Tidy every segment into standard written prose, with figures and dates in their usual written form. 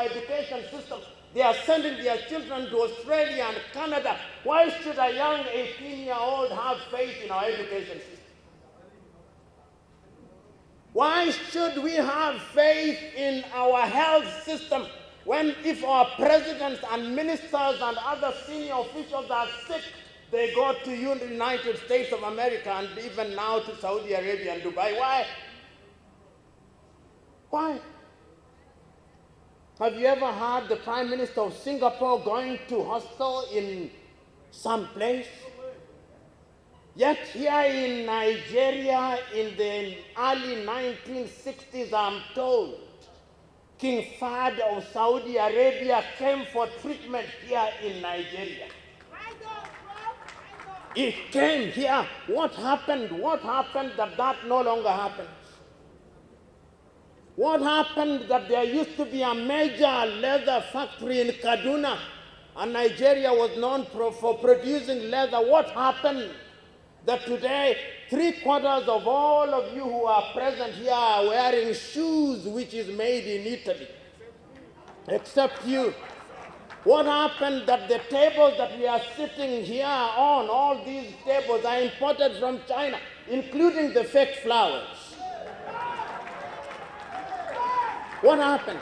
education system. They are sending their children to Australia and Canada. Why should a young 18-year-old have faith in our education system? Why should we have faith in our health system when if our presidents and ministers and other senior officials are sick, they go to the United States of America and even now to Saudi Arabia and Dubai? Why? Why? Have you ever heard the Prime Minister of Singapore going to hostel in some place? Yet here in Nigeria in the early 1960s, I'm told, King Fahd of Saudi Arabia came for treatment here in Nigeria. He came here. What happened? What happened that no longer happens? What happened that there used to be a major leather factory in Kaduna, and Nigeria was known for producing leather? What happened that today 3/4 of all of you who are present here are wearing shoes which is made in Italy? Except you. What happened that the tables that we are sitting here on, all these tables are imported from China, including the fake flowers? What happened?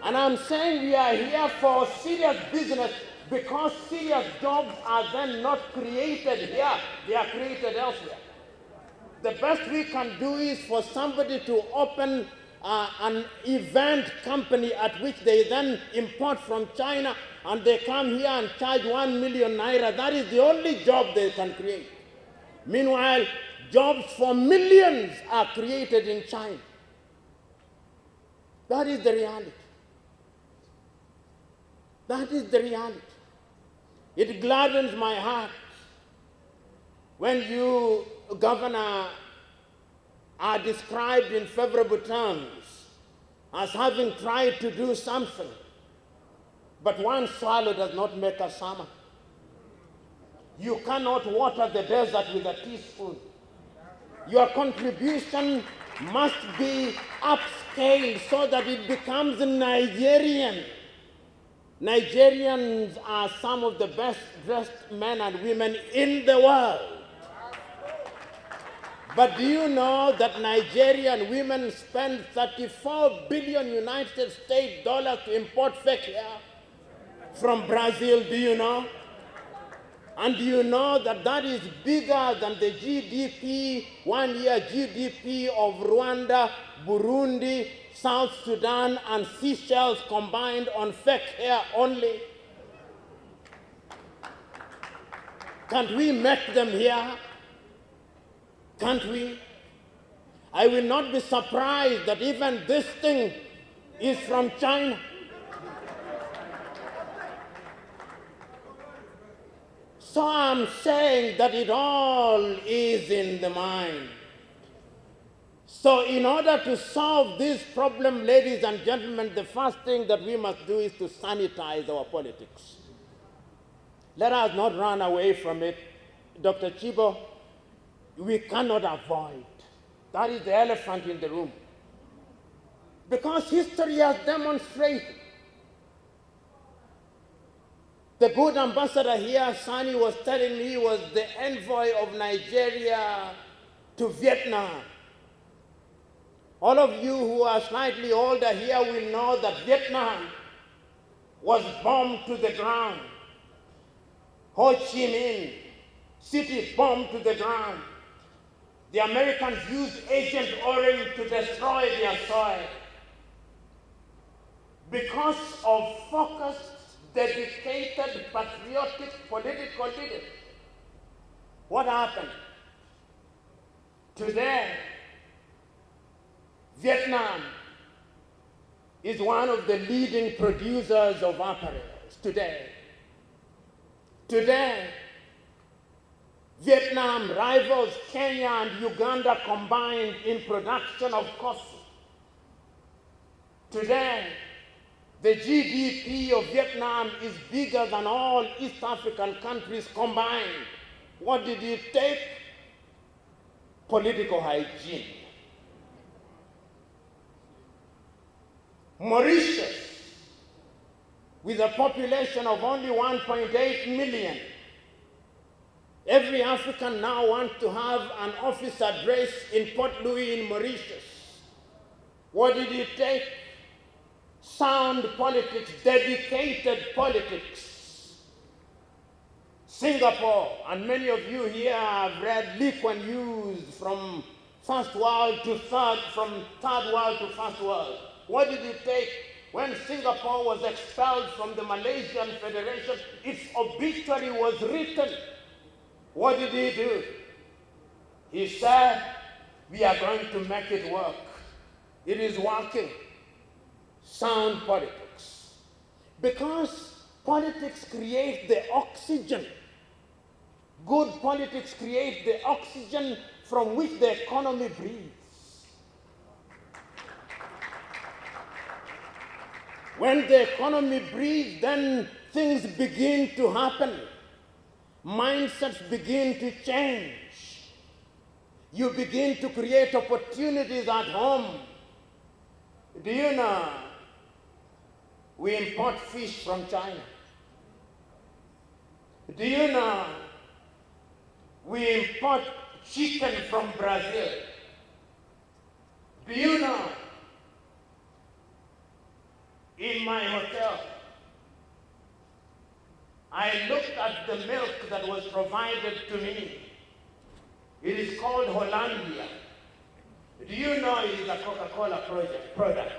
And I'm saying we are here for serious business because serious jobs are then not created here, they are created elsewhere. The best we can do is for somebody to open an event company at which they then import from China and they come here and charge 1 million naira. That is the only job they can create. Meanwhile, jobs for millions are created in China. That is the reality. That is the reality. It gladdens my heart when you, Governor, are described in favorable terms as having tried to do something. But one swallow does not make a summer. You cannot water the desert with a teaspoon. Your contribution must be upscaled so that it becomes Nigerian. Nigerians are some of the best dressed men and women in the world. But do you know that Nigerian women spend 34 billion United States dollars to import fake hair from Brazil? Do you know? And do you know that that is bigger than the GDP, 1 year GDP of Rwanda, Burundi, South Sudan, and Seychelles combined on fake hair only? Can't we make them here? Can't we? I will not be surprised that even this thing is from China. So I'm saying that it all is in the mind. So in order to solve this problem, ladies and gentlemen, the first thing that we must do is to sanitize our politics. Let us not run away from it. Dr. Chibo, we cannot avoid. That is the elephant in the room. Because history has demonstrated. The good ambassador here, Sani, was telling me he was the envoy of Nigeria to Vietnam. All of you who are slightly older here will know that Vietnam was bombed to the ground. Ho Chi Minh City bombed to the ground. The Americans used Agent Orange to destroy their soil. Because of focused, dedicated, patriotic political leaders. What happened? Today, Vietnam is one of the leading producers of apparels today. Today, Vietnam rivals Kenya and Uganda combined in production of coffee. Today, the GDP of Vietnam is bigger than all East African countries combined. What did it take? Political hygiene. Mauritius, with a population of only 1.8 million, every African now wants to have an office address in Port Louis in Mauritius. What did it take? Sound politics, dedicated politics. Singapore, and many of you here have read Lee Kuan Yew's from first world to third, from third world to first world. What did it take? When Singapore was expelled from the Malaysian Federation, its obituary was written. What did he do? He said, we are going to make it work. It is working. Sound politics. Because politics create the oxygen. Good politics create the oxygen from which the economy breathes. When the economy breathes, then things begin to happen. Mindsets begin to change. You begin to create opportunities at home. Do you know we import fish from China? Do you know we import chicken from Brazil? Do you know in my hotel, I looked at the milk that was provided to me. It is called Hollandia. Do you know it is a Coca-Cola product?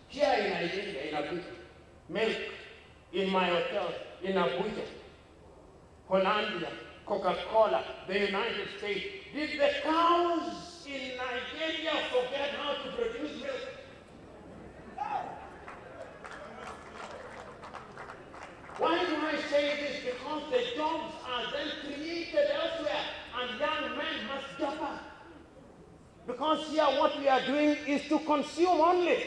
Here in Nigeria, in Abuja, milk in my hotel in Abuja, Hollandia, Coca-Cola, the United States. Did the cows in Nigeria forget how to produce milk? Why do I say this? Because the jobs are then created elsewhere, and young men must jump up. Because here what we are doing is to consume only.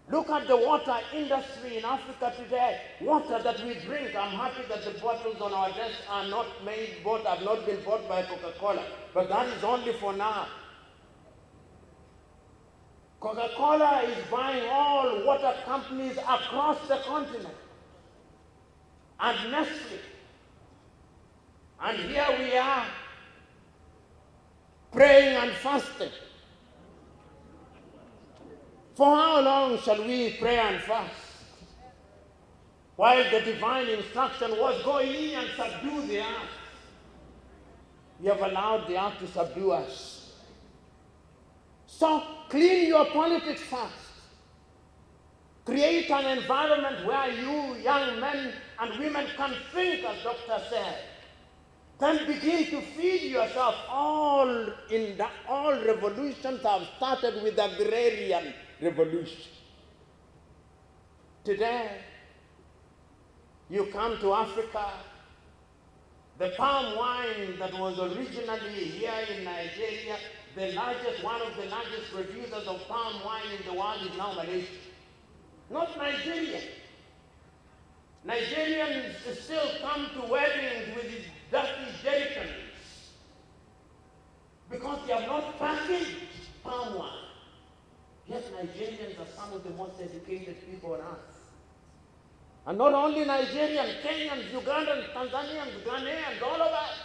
Look at the water industry in Africa today. Water that we drink. I'm happy that the bottles on our desks are not have not been bought by Coca-Cola. But that is only for now. Coca-Cola is buying all water companies across the continent. And Nestle. And here we are, praying and fasting. For how long shall we pray and fast? While the divine instruction was go in and subdue the earth. We have allowed the earth to subdue us. So clean your politics first. Create an environment where you, young men and women, can think, as Doctor said. Then begin to feed yourself. All revolutions have started with the agrarian revolution. Today, you come to Africa, the palm wine that was originally here in Nigeria, one of the largest producers of palm wine in the world is now Malaysia. Not Nigeria. Nigerians still come to weddings with these dirty jerrycans because they have not packaged palm wine. Yet Nigerians are some of the most educated people on earth. And not only Nigerians, Kenyans, Ugandans, Tanzanians, Ghanaians, all of us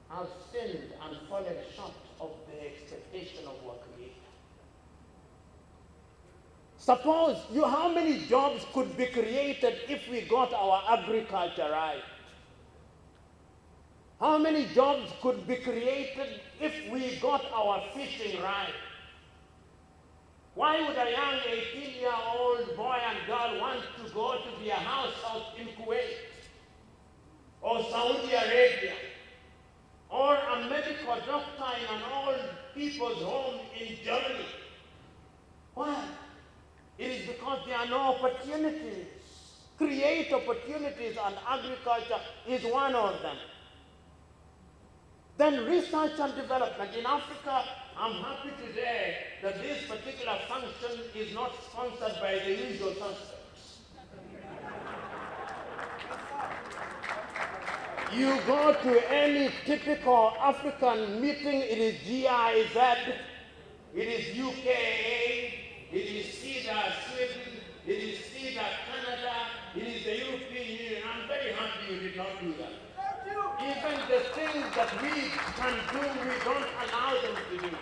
have sinned and fallen short of the expectation of our Creator. Suppose how many jobs could be created if we got our agriculture right? How many jobs could be created if we got our fishing right? Why would a young 18-year-old boy and girl want to go to their house out in Kuwait or Saudi Arabia or a medical doctor in an old people's home in Germany? Why? It is because there are no opportunities. Create opportunities, and agriculture is one of them. Then research and development. In Africa, I'm happy today that this particular function is not sponsored by the usual suspects. You go to any typical African meeting, it is GIZ, it is UKA, it is CEDA Sweden, it is CEDA Canada, it is the European Union. I'm very happy you did not do that. Even the things that we can do, we don't allow them to do.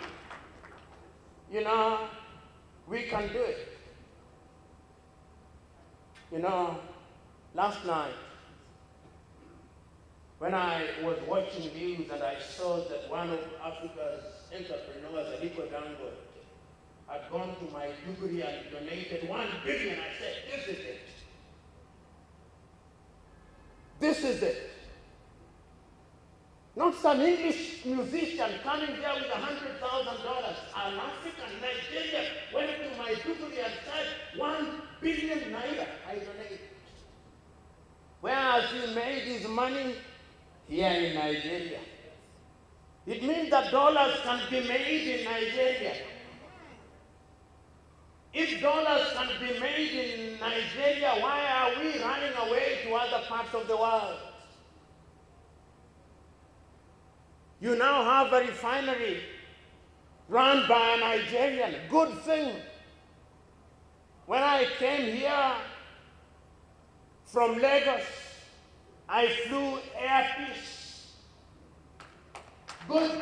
You know, we can do it. You know, last night, when I was watching news and I saw that one of Africa's entrepreneurs, Aliko Dangote, had gone to my degree and donated 1 billion, I said, this is it. This is it. Not some English musician coming there with $100,000. An African Nigerian went to my degree and said, 1 billion naira, I donate. Where has he made his money? Here in Nigeria. It means that dollars can be made in Nigeria. If dollars can be made in Nigeria, why are we running away to other parts of the world? You now have a refinery run by a Nigerian. Good thing. When I came here from Lagos, I flew Air Peace. Good.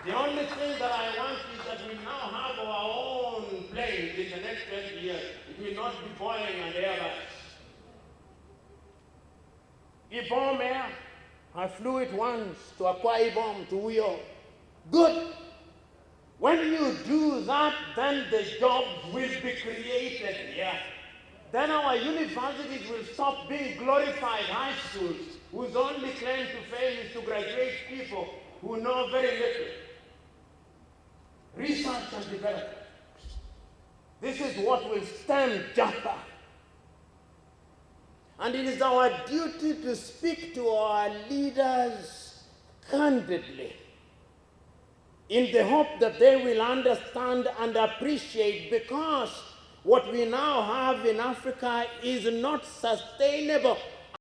The only thing that I want is that we now have our own planes in the next 20 years. It will not be Boeing and Airbus. Ibom Air, I flew it once to Akwa Ibom, to Uyo. Good. When you do that, then the jobs will be created here. Then our universities will stop being glorified high schools whose only claim to fame is to graduate people who know very little. Research and development. This is what will stem Japa. And it is our duty to speak to our leaders candidly in the hope that they will understand and appreciate, because what we now have in Africa is not sustainable.